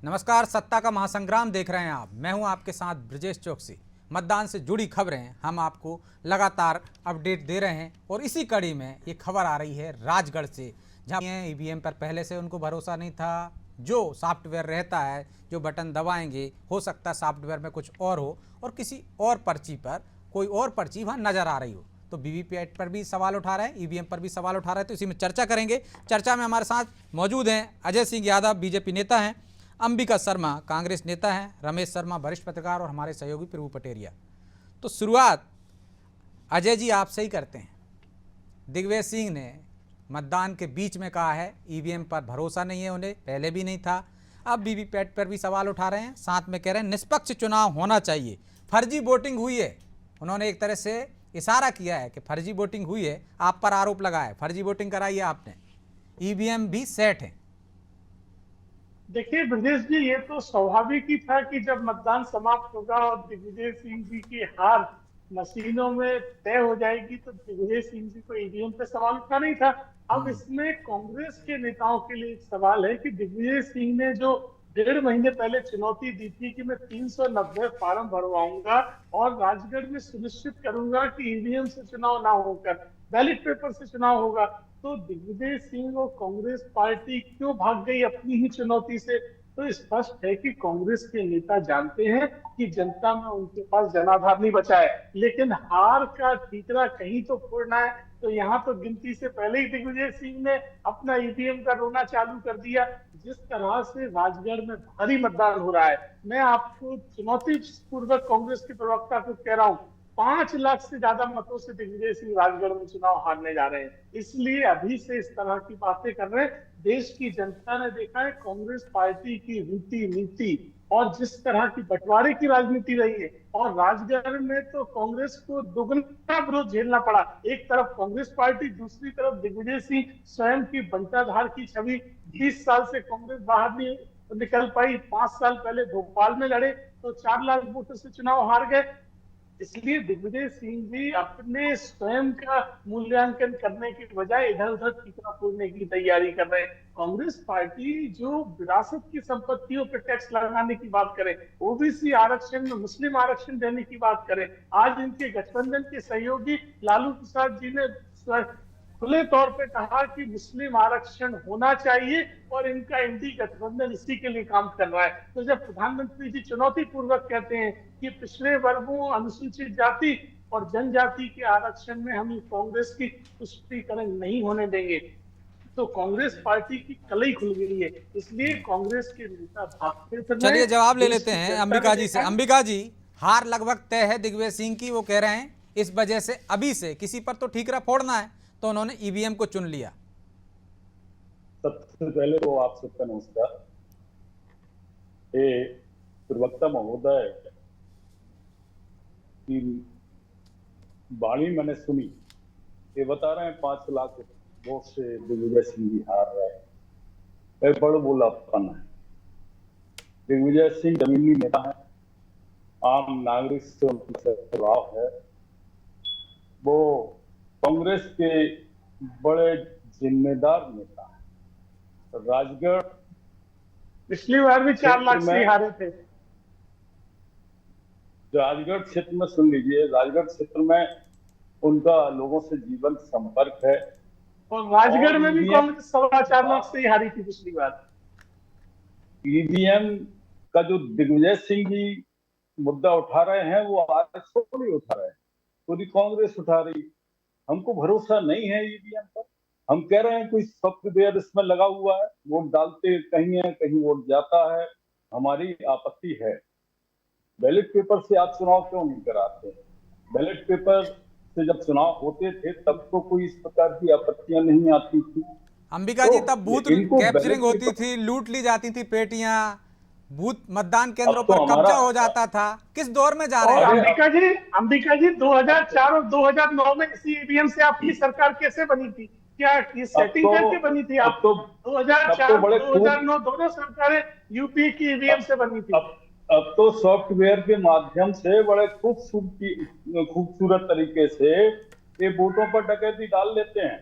नमस्कार, सत्ता का महासंग्राम देख रहे हैं आप। मैं हूं आपके साथ ब्रजेश चौकसी। मतदान से जुड़ी खबरें हम आपको लगातार अपडेट दे रहे हैं और इसी कड़ी में ये खबर आ रही है राजगढ़ से, जहां ईवीएम पर पहले से उनको भरोसा नहीं था। जो सॉफ्टवेयर रहता है, जो बटन दबाएंगे, हो सकता है सॉफ्टवेयर में कुछ और हो और किसी और पर्ची पर कोई और पर्ची वहाँ नजर आ रही हो। तो वीवीपैट पर भी सवाल उठा रहे हैं, ईवीएम पर भी सवाल उठा रहे हैं। तो इसी में चर्चा करेंगे। चर्चा में हमारे साथ मौजूद हैं अजय सिंह यादव, बीजेपी नेता हैं, अंबिका शर्मा कांग्रेस नेता हैं, रमेश शर्मा वरिष्ठ पत्रकार और हमारे सहयोगी प्रभु पटेरिया। तो शुरुआत अजय जी आपसे ही करते हैं। दिग्विजय सिंह ने मतदान के बीच में कहा है ईवीएम पर भरोसा नहीं है उन्हें, पहले भी नहीं था, अब वीवीपैट पर भी सवाल उठा रहे हैं। साथ में कह रहे हैं निष्पक्ष चुनाव होना चाहिए, फर्जी वोटिंग हुई है। उन्होंने एक तरह से इशारा किया है कि फर्जी वोटिंग हुई है, आप पर आरोप लगा है, फर्जी वोटिंग कराई है आपने, ईवीएम भी सेट है। देखिए ब्रजेश जी, ये तो स्वाभाविक ही था कि जब मतदान समाप्त होगा और दिग्विजय सिंह जी की हार मशीनों में तय हो जाएगी तो दिग्विजय सिंह जी को ईवीएम पे सवाल उठना नहीं था। अब इसमें कांग्रेस के नेताओं के लिए एक सवाल है कि दिग्विजय सिंह ने जो 1.5 महीने पहले चुनौती दी थी कि मैं 390 फार्म भरवाऊंगा और राजगढ़ में सुनिश्चित करूंगा कि ईवीएम से चुनाव ना होकर बैलेट पेपर से चुनाव होगा, तो दिग्विजय सिंह और कांग्रेस पार्टी क्यों भाग गई अपनी ही चुनौती से? तो स्पष्ट है कि कांग्रेस के नेता जानते हैं कि जनता में उनके पास जनाधार नहीं बचा है, लेकिन हार का ठीकरा कहीं तो फोड़ना है। तो यहाँ तो गिनती से पहले ही दिग्विजय सिंह ने अपना ईवीएम का रोना चालू कर दिया। जिस तरह से राजगढ़ में भारी मतदान हो रहा है, मैं आपको चुनौती पूर्वक कांग्रेस के प्रवक्ता को कह रहा हूँ, 5 लाख से ज्यादा मतों से दिग्विजय सिंह राजगढ़ में चुनाव हारने जा रहे हैं। इसलिए अभी से इस तरह की बातें कर रहे हैं। देश की जनता ने देखा है कांग्रेस पार्टी की रीति नीति और जिस तरह की बंटवारे की राजनीति रही है, और राजगढ़ में तो कांग्रेस को दुगना विरोध झेलना पड़ा। एक तरफ कांग्रेस पार्टी, दूसरी तरफ दिग्विजय सिंह स्वयं की बंटाधार की छवि। 20 साल से कांग्रेस बाहर नहीं निकल पाई। 5 साल पहले भोपाल में लड़े तो 4 लाख वोटों से चुनाव हार गए। इसलिए दिग्विजय सिंह जी अपने स्वयं का मूल्यांकन करने की बजाय इधर उधर ठीकरा फोड़ने की तैयारी कर रहे हैं। कांग्रेस पार्टी जो विरासत की संपत्तियों पर टैक्स लगाने की बात करे, ओबीसी आरक्षण में मुस्लिम आरक्षण देने की बात करे, आज इनके गठबंधन के सहयोगी लालू प्रसाद जी ने खुले तौर पे कहा कि मुस्लिम आरक्षण होना चाहिए और इनका इंडी गठबंधन इसी के लिए काम कर रहा है। तो जब प्रधानमंत्री जी चुनौती पूर्वक कहते हैं कि पिछड़े वर्गों, अनुसूचित जाति और जनजाति के आरक्षण में हम कांग्रेस की तुष्टीकरण नहीं होने देंगे, तो कांग्रेस पार्टी की कलई खुल गई है। इसलिए कांग्रेस के नेता भागते फिर चलिए जवाब ले लेते हैं अंबिका जी से। अंबिका जी, हार लगभग तय है दिग्विजय सिंह की, वो कह रहे हैं इस वजह से अभी से किसी पर तो ठीकरा फोड़ना है, तो उन्होंने ईवीएम को चुन लिया। सबसे पहले तो आप सबका नमस्कार। ये प्रवक्ता महोदय की वाणी मैंने सुनी, ये बता रहे हैं 5 लाख वोट से दिग्विजय सिंह जी हार रहे हैं। बड़ बोलापन है। दिग्विजय सिंह जमीनी नेता है, आम नागरिक से उनका प्रभाव है। वो कांग्रेस के बड़े जिम्मेदार नेता है। राजगढ़ पिछली बार भी 4 लाख से हारे थे। राजगढ़ क्षेत्र में सुन लीजिए, राजगढ़ क्षेत्र में उनका लोगों से जीवन संपर्क है और राजगढ़ में भी कांग्रेस 4.25 लाख से ही हारी थी पिछली बार। ईवीएम का जो दिग्विजय सिंह जी मुद्दा उठा रहे हैं वो आज थोड़ी उठा रहे हैं, पूरी कांग्रेस उठा रही। हमको भरोसा नहीं है ईवीएम पर। हम कह रहे हैं कोई सॉफ्टवेयर इसमें लगा हुआ है, वोट डालते कहीं है, कहीं वोट जाता है, हमारी आपत्ति है। बैलेट पेपर से आप चुनाव क्यों नहीं कराते? बैलेट पेपर से जब चुनाव होते थे तब तो कोई इस प्रकार की आपत्तियां नहीं आती थी। अंबिका जी, तब बूथ कैप्चरिंग होती थी, लूट ली जाती थी पेटियां, बूथ मतदान केंद्रों पर कब्जा हो जाता था। किस दौर में जा रहे हैं? अंबिका जी 2004 और 2009 में इसी ईवीएम से आपकी सरकार कैसे बनी थी? क्या ये सेटिंग करके बनी थी? आप 2004 2009 दोनों सरकारें यूपी की ईवीएम से बनी थी। अब तो सॉफ्टवेयर के माध्यम से बड़े खूबसूरत तरीके से ये वोटों पर डकैती डाल लेते हैं।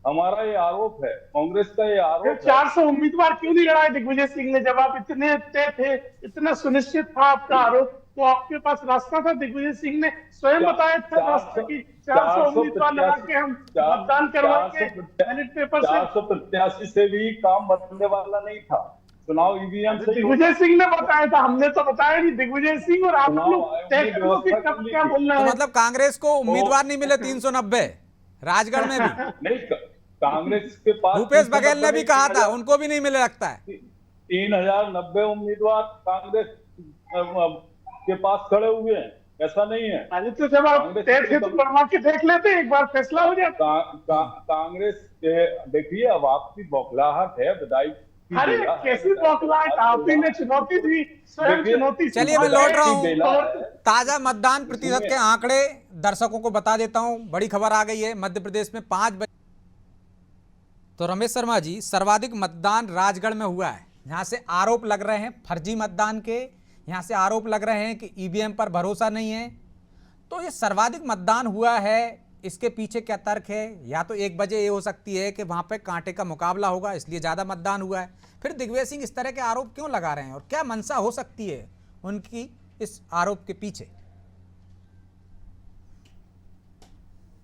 हमारा ये आरोप है, कांग्रेस का ये आरोप है। 400 उम्मीदवार क्यों नहीं लड़ाए दिग्विजय सिंह ने? जब आप इतने तय थे, इतना सुनिश्चित था आपका आरोप, तो आपके पास रास्ता था। दिग्विजय सिंह ने स्वयं बताया था रास्ता की 400 उम्मीदवार लगा के हम मतदान करवाएंगे बैलेट पेपर से। 487 से भी काम बनने वाला नहीं था। चुनाव ईवीएम से दिग्विजय सिंह ने बताया था, हमने तो बताया नहीं। दिग्विजय सिंह और आप लोग तय करो कि कब क्या बोलना तो है। मतलब कांग्रेस को उम्मीदवार नहीं मिले 390 राजगढ़ में भी? नहीं, कांग्रेस के पास भूपेश बघेल ने भी कहा था, उनको भी नहीं मिले लगता है। 3090 उम्मीदवार कांग्रेस के पास खड़े हुए हैं, ऐसा नहीं है। अरे तो जब आप तय थे तो बनवा के देख लेते, एक बार फैसला हो जाता। कांग्रेस के देखिए, अब आपकी बौखलाहट है, बधाई। अरे कैसी बौखलाहट? आप ही ने चुनौती दी, स्वयं चुनौती। चलिए मैं लौट रहा हूँ। ताजा मतदान प्रतिशत के आंकड़े दर्शकों को बता देता हूँ। बड़ी खबर आ गई है, मध्य प्रदेश में 5 बजे। तो रमेश शर्मा जी, सर्वाधिक मतदान राजगढ़ में हुआ है। यहाँ से आरोप लग रहे हैं फर्जी मतदान के, यहाँ से आरोप लग रहे हैं कि ईवीएम पर भरोसा नहीं है। तो ये सर्वाधिक मतदान हुआ है, इसके पीछे क्या तर्क है? या तो एक वजह ये हो सकती है कि वहाँ पे कांटे का मुकाबला होगा, इसलिए ज़्यादा मतदान हुआ है। फिर दिग्विजय सिंह इस तरह के आरोप क्यों लगा रहे हैं, और क्या मंशा हो सकती है उनकी इस आरोप के पीछे?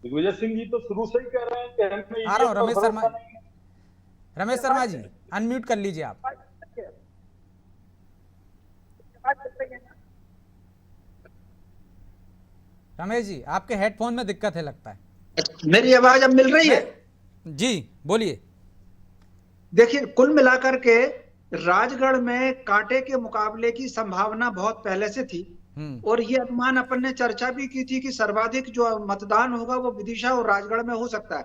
दिग्विजय सिंह जी तो शुरू से ही कह रहे हैं कि हमें आ रहा हूँ रमेश शर्मा जी, अनम्यूट कर लीजिए आप। रमेश जी, आपके हेडफोन में दिक्कत है लगता है। मेरी आवाज अब मिल रही है? जी बोलिए। देखिए, कुल मिलाकर के राजगढ़ में कांटे के मुकाबले की संभावना बहुत पहले से थी, और ये अनुमान अपन ने चर्चा भी की थी कि सर्वाधिक जो मतदान होगा वो विदिशा और राजगढ़ में हो सकता है।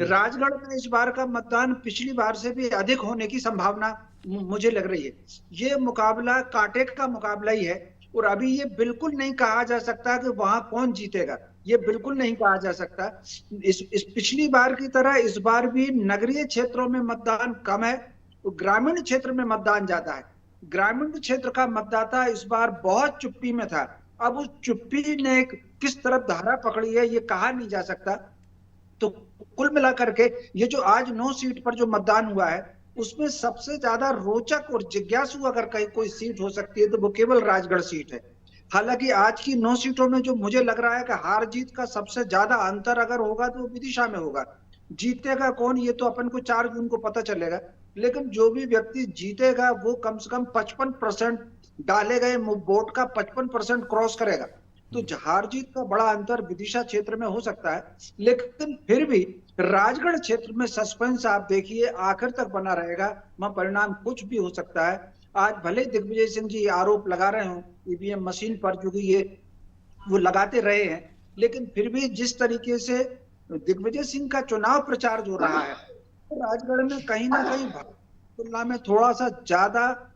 राजगढ़ में इस बार का मतदान पिछली बार से भी अधिक होने की संभावना मुझे लग रही है। ये मुकाबला कांटे का मुकाबला ही है, और अभी ये बिल्कुल नहीं कहा जा सकता कि वहां कौन जीतेगा, ये बिल्कुल नहीं कहा जा सकता। इस पिछली बार की तरह इस बार भी नगरीय क्षेत्रों में मतदान कम है, तो ग्रामीण क्षेत्र में मतदान ज्यादा है। ग्रामीण क्षेत्र का मतदाता इस बार बहुत चुप्पी में था। अब उस चुप्पी ने किस तरफ धारा पकड़ी है ये कहा नहीं जा सकता। तो कुल मिलाकर के ये जो आज 9 सीट पर जो मतदान हुआ है, उसमें सबसे ज्यादा रोचक और जिज्ञासु अगर कहीं कोई सीट हो सकती है तो वो केवल राजगढ़ सीट है। हालांकि आज की 9 सीटों में जो मुझे लग रहा है कि हार जीत का सबसे ज्यादा अंतर अगर होगा तो विदिशा में होगा। जीतेगा कौन ये तो अपन को 4 जून को पता चलेगा, लेकिन जो भी व्यक्ति जीतेगा वो कम से कम 55% डाले गए वोट का 55% क्रॉस करेगा। तो हार जीत का बड़ा अंतर विदिशा क्षेत्र में हो सकता है, लेकिन फिर भी राजगढ़ क्षेत्र में सस्पेंस आप देखिए आखिर तक बना रहेगा। वहां परिणाम कुछ भी हो सकता है। आज भले दिग्विजय सिंह जी आरोप लगा रहे हो ईवीएम मशीन पर, जो कि ये वो लगाते रहे हैं, लेकिन फिर भी जिस तरीके से दिग्विजय सिंह का चुनाव प्रचार जो रहा है, तो राजगढ़ में कहीं ना कहीं तुलना में थोड़ा सा ज्यादा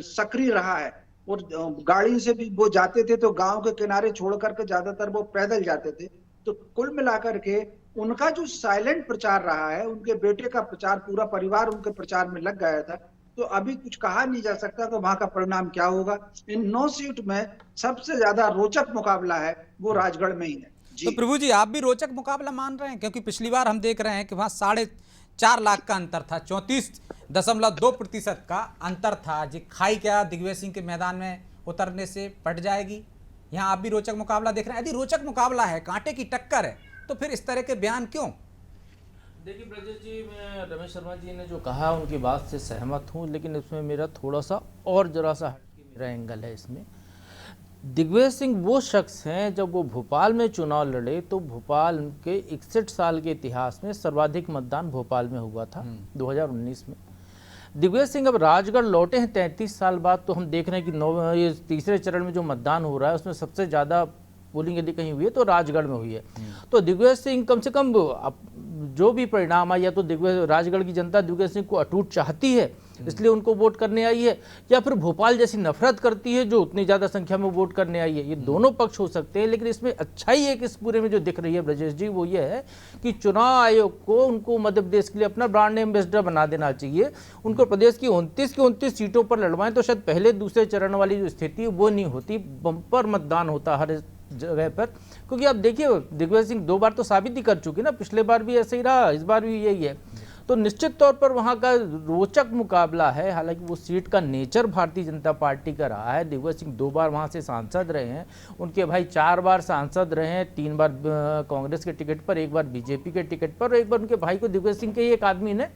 सक्रिय रहा है। और गाड़ी से भी वो जाते थे तो गांव के किनारे छोड़ करके ज्यादातर वो पैदल जाते थे। तो कुल मिलाकर के उनका जो साइलेंट प्रचार रहा है, उनके बेटे का प्रचार, पूरा परिवार उनके प्रचार में लग गया था। तो अभी कुछ कहा नहीं जा सकता कि वहां का परिणाम क्या होगा। इन 9 सीट में सबसे ज्यादा रोचक मुकाबला है वो राजगढ़ में ही है। तो प्रभु जी, आप भी रोचक मुकाबला मान रहे हैं? क्योंकि पिछली बार हम देख रहे हैं कि वहां 4.5 लाख का अंतर था, 34.2% का अंतर था। जी खाई क्या दिग्विजय सिंह के मैदान में उतरने से पट जाएगी? यहाँ आप भी रोचक मुकाबला देख रहे हैं। यदि रोचक मुकाबला है, कांटे की टक्कर है, तो फिर इस तरह के बयान क्यों? देखिए ब्रजेश जी, मैं रमेश शर्मा जी ने जो कहा उनकी बात से सहमत हूँ, लेकिन इसमें मेरा थोड़ा सा और जरा सा हटके मेरा एंगल है इसमें। दिग्विजय सिंह वो शख्स हैं, जब वो भोपाल में चुनाव लड़े तो भोपाल के 61 साल के इतिहास में सर्वाधिक मतदान भोपाल में हुआ था 2019 में। दिग्विजय सिंह अब राजगढ़ लौटे हैं 33 साल बाद, तो हम देख रहे हैं कि ये तीसरे चरण में जो मतदान हो रहा है उसमें सबसे ज़्यादा पोलिंग यदि कहीं हुई है तो राजगढ़ में हुई है। तो दिग्विजय सिंह कम से कम जो भी परिणाम आया, तो दिग्विजय राजगढ़ की जनता दिग्विजय सिंह को अटूट चाहती है, इसलिए उनको वोट करने आई है, या फिर भोपाल जैसी नफरत करती है जो उतनी ज़्यादा संख्या में वोट करने आई है। ये दोनों पक्ष हो सकते हैं, लेकिन इसमें अच्छाई एक इस पूरे में जो दिख रही है ब्रजेश जी, वो ये है कि चुनाव आयोग को उनको मध्य प्रदेश के लिए अपना ब्रांड एम्बेसडर बना देना चाहिए। उनको प्रदेश की 29 की 29 सीटों पर लड़वाएं तो शायद पहले दूसरे चरण वाली जो स्थिति वो नहीं होती, बम्पर मतदान होता हर जगह पर, क्योंकि आप देखिए दिग्विजय सिंह 2 बार तो साबित ही कर चुके ना, पिछले बार भी ऐसे ही रहा, इस बार भी यही है। तो निश्चित तौर पर वहाँ का रोचक मुकाबला है। हालांकि वो सीट का नेचर भारतीय जनता पार्टी का रहा है। दिग्विजय सिंह 2 बार वहाँ से सांसद रहे हैं, उनके भाई 4 बार सांसद रहे हैं, 3 बार कांग्रेस के टिकट पर, 1 बार बीजेपी के टिकट पर, और 1 बार उनके भाई को दिग्विजय सिंह के ही एक आदमी ने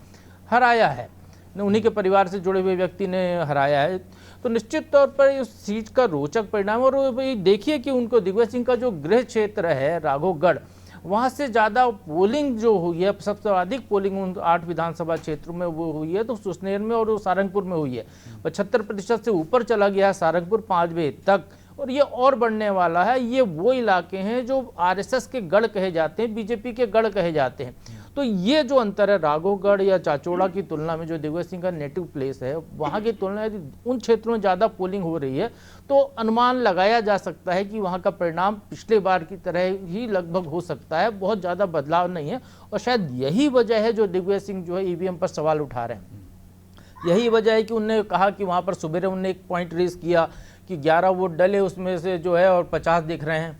हराया है, उन्हीं के परिवार से जुड़े हुए व्यक्ति ने हराया है। तो निश्चित तौर पर इस सीट का रोचक परिणाम। और देखिए कि उनको दिग्विजय सिंह का जो गृह क्षेत्र है राघवगढ़, वहाँ से ज़्यादा पोलिंग जो हुई है, सबसे अधिक पोलिंग उन 8 विधानसभा क्षेत्रों में वो हुई है तो सुसनेर में और सारंगपुर में हुई है। 75% से ऊपर चला गया है सारंगपुर 5 बजे तक, और ये और बढ़ने वाला है। ये वो इलाके हैं जो आरएसएस के गढ़ कहे जाते हैं, बीजेपी के गढ़ कहे जाते हैं। तो ये जो अंतर है राघवगढ़ या चाचौड़ा की तुलना में, जो दिग्विजय सिंह का नेटिव प्लेस है, वहाँ की तुलना यदि उन क्षेत्रों में ज़्यादा पोलिंग हो रही है तो अनुमान लगाया जा सकता है कि वहाँ का परिणाम पिछले बार की तरह ही लगभग हो सकता है, बहुत ज़्यादा बदलाव नहीं है। और शायद यही वजह है जो दिग्विजय सिंह जो है ईवीएम पर सवाल उठा रहे हैं। यही वजह है कि उन्होंने कहा कि वहाँ पर सुबह उन्होंने एक पॉइंट रेज किया कि 11 वोट डले उसमें से जो है और 50 दिख रहे हैं।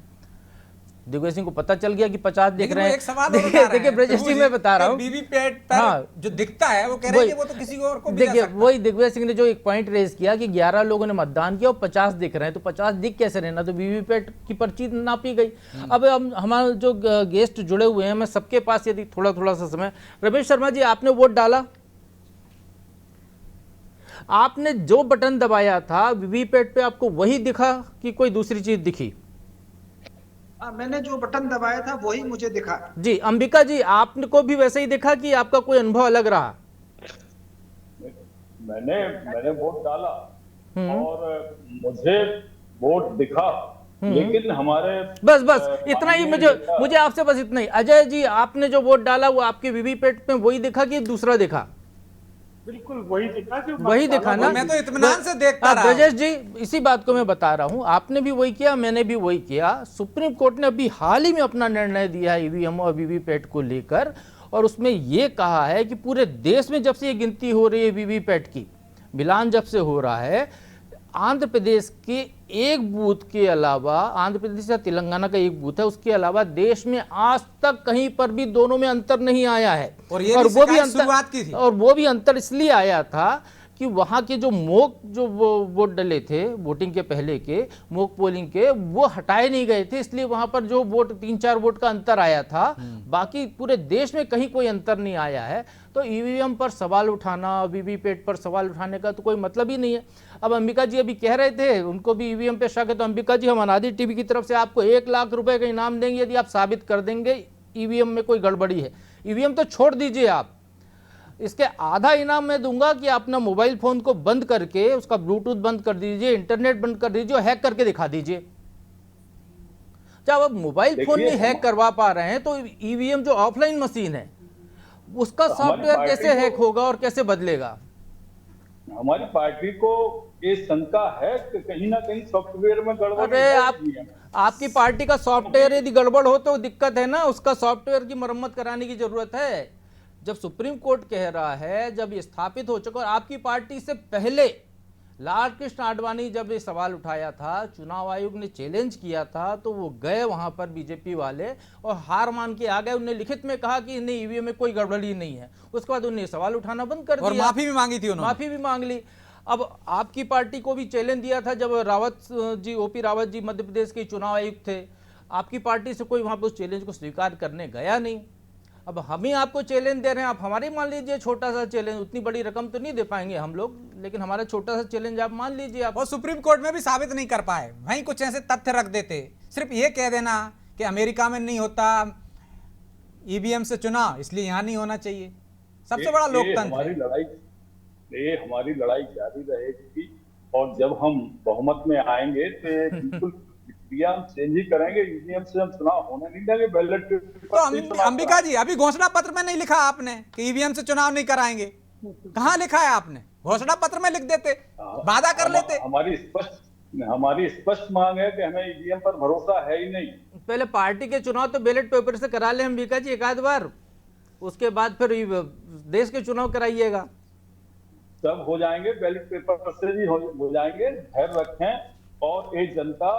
दिग्विजय सिंह को पता चल गया कि 50 दिख रहे हैं। एक सवाल देखिए ब्रजेश जी, मैं बता रहा हूँ वीवीपैट पर जो दिखता है वो कह रहे हैं कि वो तो किसी और को भी देखिए, वही दिग्विजय सिंह ने जो एक पॉइंट रेज किया कि 11 लोगों ने मतदान किया और 50 दिख रहे हैं, तो 50 दिख कैसे रहना, तो वीवीपैट की पर्ची नापी गई। अब हमारे जो गेस्ट जुड़े हुए हैं, मैं सबके पास यदि थोड़ा थोड़ा सा समय, रमेश शर्मा जी आपने वोट डाला, आपने जो बटन दबाया था वीवीपैट पे आपको वही दिखा कि कोई दूसरी चीज दिखी? मैंने जो बटन दबाया था वही मुझे दिखा। जी अंबिका जी, आपको भी वैसे ही दिखा कि आपका कोई अनुभव अलग रहा? मैंने वोट डाला और मुझे वोट दिखा, लेकिन हमारे बस इतना ही, मुझे आपसे बस इतना ही। अजय जी, आपने जो वोट डाला वो आपके वीवीपैट में वही दिखा कि दूसरा दिखा? बिल्कुल वही दिखा, जो वही दिखा ना, मैं तो इत्मीनान से देखता रहा। ब्रजेश जी, इसी बात को मैं बता रहा हूं, आपने भी वही किया, मैंने भी वही किया। सुप्रीम कोर्ट ने अभी हाल ही में अपना निर्णय दिया है ईवीएम और वीवीपैट को लेकर, और उसमें यह कहा है कि पूरे देश में जब से ये गिनती हो रही है वीवीपैट की, मिलान जब से हो रहा है, आंध्र प्रदेश के एक बूथ के अलावा, आंध्र प्रदेश या तेलंगाना का एक बूथ है, उसके अलावा देश में आज तक कहीं पर भी दोनों में अंतर नहीं आया है। और वो भी अंतर शुरुआत की थी, और वो भी अंतर इसलिए आया था कि वहां के जो वोट डले थे वोटिंग के पहले के, मॉक पोलिंग के, वो हटाए नहीं गए थे, इसलिए वहां पर जो वोट 3-4 वोट का अंतर आया था। बाकी पूरे देश में कहीं कोई अंतर नहीं आया है। तो ईवीएम पर सवाल उठाना, वीवीपैट पर सवाल उठाने का तो कोई मतलब ही नहीं है। अब अंबिका जी अभी कह रहे थे उनको भी ईवीएम पे शक है, तो अंबिका जी, हम अनादि टीवी की तरफ से आपको 1 लाख रुपए का इनाम देंगे यदि आप साबित कर देंगे ईवीएम में कोई गड़बड़ी है। ईवीएम तो छोड़ दीजिए आप, इसके आधा इनाम मैं दूंगा कि आप अपना मोबाइल फोन को बंद करके उसका ब्लूटूथ बंद कर दीजिए, इंटरनेट बंद कर दीजिए, हैक करके दिखा दीजिए। जब आप मोबाइल फोन में हैक करवा पा रहे हैं तो ईवीएम जो ऑफलाइन मशीन है उसका सॉफ्टवेयर कैसे हैक होगा और कैसे बदलेगा? हमारी पार्टी को ये शंका है कि कहीं ना कहीं सॉफ्टवेयर में गड़बड़। अरे आपकी पार्टी का सॉफ्टवेयर यदि गड़बड़ हो तो दिक्कत है ना, उसका सॉफ्टवेयर की मरम्मत कराने की जरूरत है। जब सुप्रीम कोर्ट कह रहा है, जब ये स्थापित हो चुका, और आपकी पार्टी से पहले लाल कृष्ण आडवाणी जब ये सवाल उठाया था, चुनाव आयोग ने चैलेंज किया था, तो वो गए वहां पर बीजेपी वाले और हार मान के आ गए। उन्होंने लिखित में कहा कि नहीं, ईवीएम में कोई गड़बड़ी नहीं है। उसके बाद उन्होंने सवाल उठाना बंद कर दिया और माफी भी मांगी थी, उन्होंने माफी भी मांग ली। अब आपकी पार्टी को भी चैलेंज दिया था जब रावत जी, ओपी रावत जी मध्य प्रदेश के चुनाव आयुक्त थे, आपकी पार्टी से कोई वहां पर उस चैलेंज को स्वीकार करने गया नहीं। अब हम ही आपको चैलेंज दे रहे हैं, आप हमारे मान लीजिए छोटा सा चैलेंज, उतनी बड़ी रकम तो नहीं दे पाएंगे हम लोग, लेकिन हमारा छोटा सा चैलेंज आप मान लीजिए। आप और सुप्रीम कोर्ट में भी साबित नहीं कर पाए, वहीं कुछ ऐसे तथ्य रख देते, सिर्फ ये कह देना कि अमेरिका में नहीं होता ईवीएम से चुनाव, इसलिए यहाँ नहीं होना चाहिए। सबसे बड़ा लोकतंत्र, ये हमारी लड़ाई जारी रहेगी, और जब हम बहुमत में आएंगे तो बिल्कुल हम चेंज ही करेंगे। ईवीएम से हम चुनाव होने नहीं देंगे, बैलेट तो अंबिका जी, अभी घोषणा पत्र में नहीं लिखा आपने कि ईवीएम से चुनाव नहीं कराएंगे? कहां लिखा है आपने? घोषणा पत्र में लिख देते, वादा कर लेते। हमारी स्पष्ट मांग है कि हमें ईवीएम पर भरोसा है ही नहीं। पहले पार्टी के चुनाव तो बैलेट पेपर से करा ले अंबिका जी एक आध बार, उसके बाद फिर देश के चुनाव कराइएगा। सब हो जाएंगे, बैलेट पेपर से भी हो जाएंगे, धैर्य रखें। और ये जनता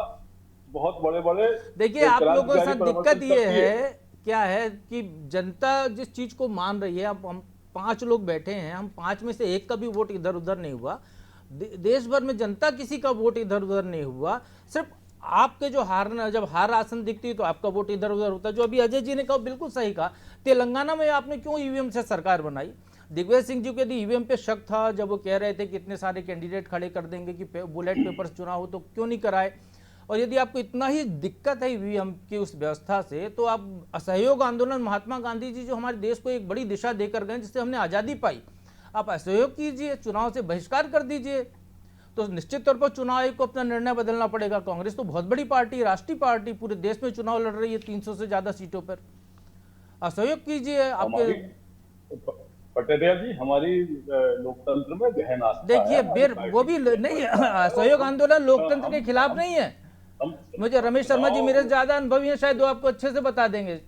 बहुत बड़े बड़े देखिए, आप लोगों के साथ क्रांतिकारी दिक्कत ये परिवर्तन है, क्या है कि जनता जिस चीज को मान रही है, अब हम 5 लोग बैठे हैं, हम 5 में से एक का भी वोट इधर उधर नहीं हुआ, देश भर में जनता किसी का वोट इधर उधर नहीं हुआ, सिर्फ आपके जो हारना, जब हार आसन दिखती है तो आपका वोट इधर उधर होता है। जो अभी अजय जी ने कहा बिल्कुल सही कहा, तेलंगाना में आपने क्यों ईवीएम से सरकार बनाई? दिग्विजय सिंह जी को यदि ईवीएम पे शक था, जब वो कह रहे थे कि इतने सारे कैंडिडेट खड़े कर देंगे कि बुलेट पेपर से चुनाव हो, तो क्यों नहीं कराए? और यदि आपको इतना ही दिक्कत है ईवीएम की उस व्यवस्था से, तो आप असहयोग आंदोलन, महात्मा गांधी जी जो हमारे देश को एक बड़ी दिशा देकर गए, जिससे हमने आज़ादी पाई, आप असहयोग कीजिए, चुनाव से बहिष्कार कर दीजिए। तो निश्चित तौर पर चुनाव आयोग को अपना निर्णय बदलना पड़ेगा। कांग्रेस तो बहुत बड़ी पार्टी, राष्ट्रीय पार्टी, पूरे देश में चुनाव लड़ रही है 300 से ज्यादा सीटों पर। असहयोग कीजिए। आपके पटेरिया जी, हमारी लोकतंत्र में गहन आस्था देखिए, है, वो भी नहीं, असहयोग आंदोलन लोकतंत्र के खिलाफ नहीं है। मुझे रमेश शर्मा जी मेरे से ज्यादा अनुभवी हैं, शायद वो आपको अच्छे से बता देंगे।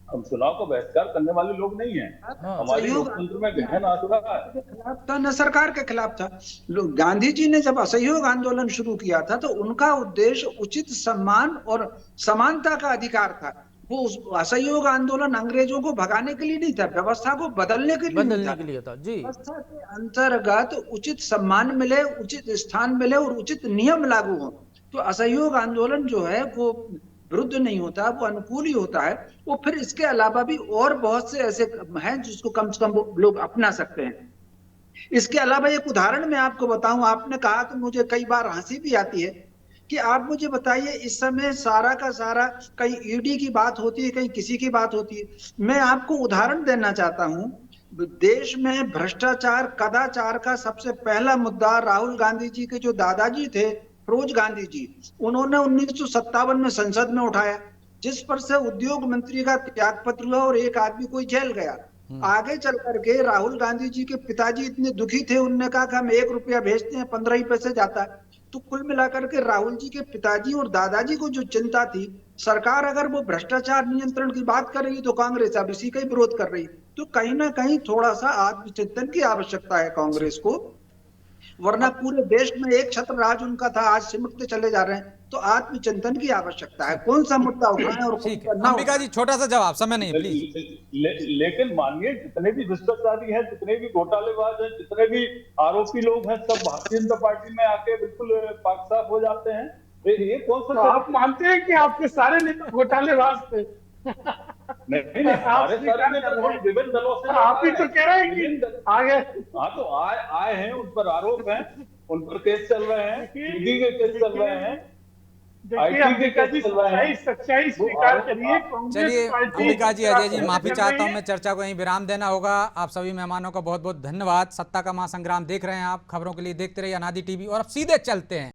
हम चुनाव का बहिष्कार करने वाले लोग नहीं हैं। हमारी लोकतंत्र में गहन आस्था है। खिलाफ था न सरकार के खिलाफ था। गांधी जी ने जब असहयोग आंदोलन शुरू किया था तो उनका उद्देश्य उचित सम्मान और समानता का अधिकार था। वो असहयोग आंदोलन अंग्रेजों को भगाने के लिए नहीं था, व्यवस्था को बदलने के लिए था जी। व्यवस्था के अंतर्गत उचित सम्मान मिले, उचित स्थान मिले और उचित नियम लागू हो। तो असहयोग आंदोलन जो है वो विरुद्ध नहीं होता, वो अनुकूल ही होता है। वो फिर इसके अलावा भी और बहुत से ऐसे हैं जिसको कम से कम लोग अपना सकते हैं। इसके अलावा एक उदाहरण मैं आपको बताऊं, आपने कहा तो मुझे कई बार हंसी भी आती है कि आप मुझे बताइए, इस समय सारा का सारा कहीं ईडी की बात होती है, कहीं किसी की बात होती है। मैं आपको उदाहरण देना चाहता हूं, देश में भ्रष्टाचार कदाचार का सबसे पहला मुद्दा राहुल गांधी जी के जो दादाजी थे फिरोज गांधी जी, उन्होंने 1957 में संसद में उठाया, जिस पर से उद्योग मंत्री का त्यागपत्र हुआ और एक आदमी कोई जेल गया। आगे चल करके राहुल गांधी जी के पिताजी इतने दुखी थे, उन्होंने कहा कि हम 1 रुपया भेजते हैं 15 ही पैसे जाता है। तो कुल मिलाकर के राहुल जी के पिताजी और दादाजी को जो चिंता थी, सरकार अगर वो भ्रष्टाचार नियंत्रण की बात कर रही तो कांग्रेस अब इसी का ही विरोध कर रही। तो कहीं ना कहीं थोड़ा सा आत्मचिंतन की आवश्यकता है कांग्रेस को, वरना पूरे देश में एक छत्र राज उनका था, आज सिमटते चले जा रहे हैं। तो आत्मचिंतन की आवश्यकता है, कौन सा मुद्दा उठाएं और ठीक है। अंबिका जी, छोटा सा जवाब, समय नहीं है प्लीज। लेकिन मानिए, जितने भी भ्रष्टाचारी हैं, जितने भी घोटालेबाज हैं, जितने भी आरोपी लोग हैं, सब भारतीय जनता पार्टी में आके बिल्कुल पाक साफ हो जाते हैं। ये कौन सा? तो आप मानते हैं कि आपके सारे नेता घोटालेबाज थे? नहीं, हमारे सारे नेता विभिन्न दलों से, आप ही तो कह रहे हैं कि आगे। हाँ, तो आए हैं, उन पर आरोप हैं, उन पर केस चल रहे हैं, ईडी के केस चल रहे हैं, देखिए अंबिका जी, सच्चाई स्वीकार करिए। चलिए अंबिका जी, अजय जी, माफी चाहता हूं, मैं चर्चा को यहीं विराम देना होगा। आप सभी मेहमानों का बहुत बहुत धन्यवाद। सत्ता का महासंग्राम देख रहे हैं आप, खबरों के लिए देखते रहिए अनादि टीवी। और अब सीधे चलते हैं